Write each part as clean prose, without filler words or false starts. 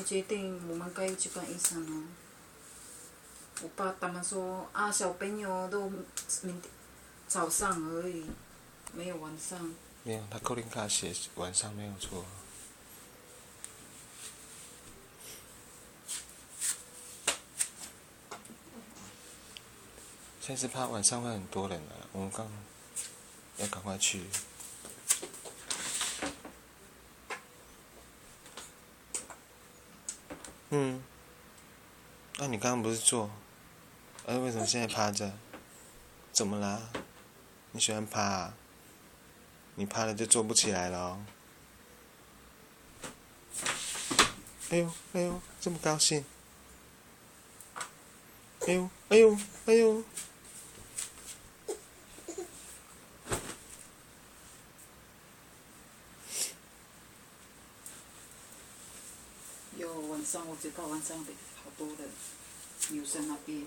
决定我们该去看医生了。我爸他们说啊，小朋友都早上而已，没有晚上。没有，他扣零卡写晚上没有错。现在是怕晚上会很多人啊，我们要赶快去。那你刚刚不是坐？为什么现在趴着？怎么啦？你喜欢趴啊？你趴了就坐不起来了哦。哎呦哎呦，这么高兴！哎呦哎呦哎呦！有晚上，我知道晚上好多的女生那边。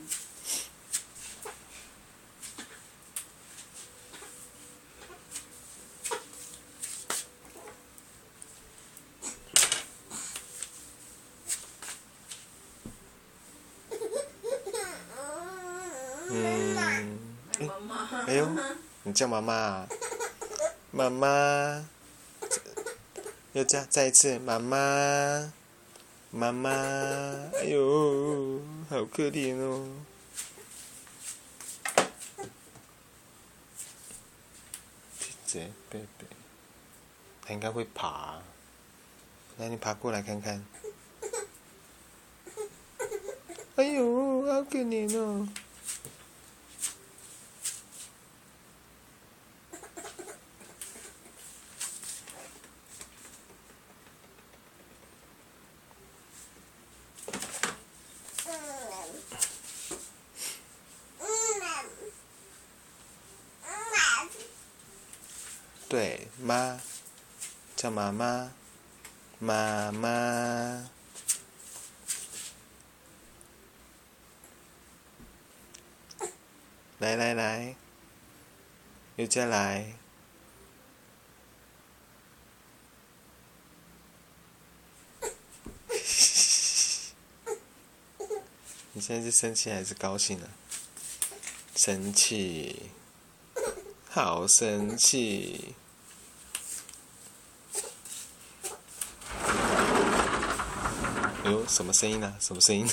哎呦，你叫妈妈啊？妈妈，又再一次，妈妈，妈妈，哎呦，好可怜哦。这贝贝，他应该会爬。来，你爬过来看看。哎呦，好可怜哦。对，妈，叫妈妈，妈妈。来来来，又再来。你现在是生气还是高兴啊？生气，好生气。哎呦，什么声音啊？什么声音？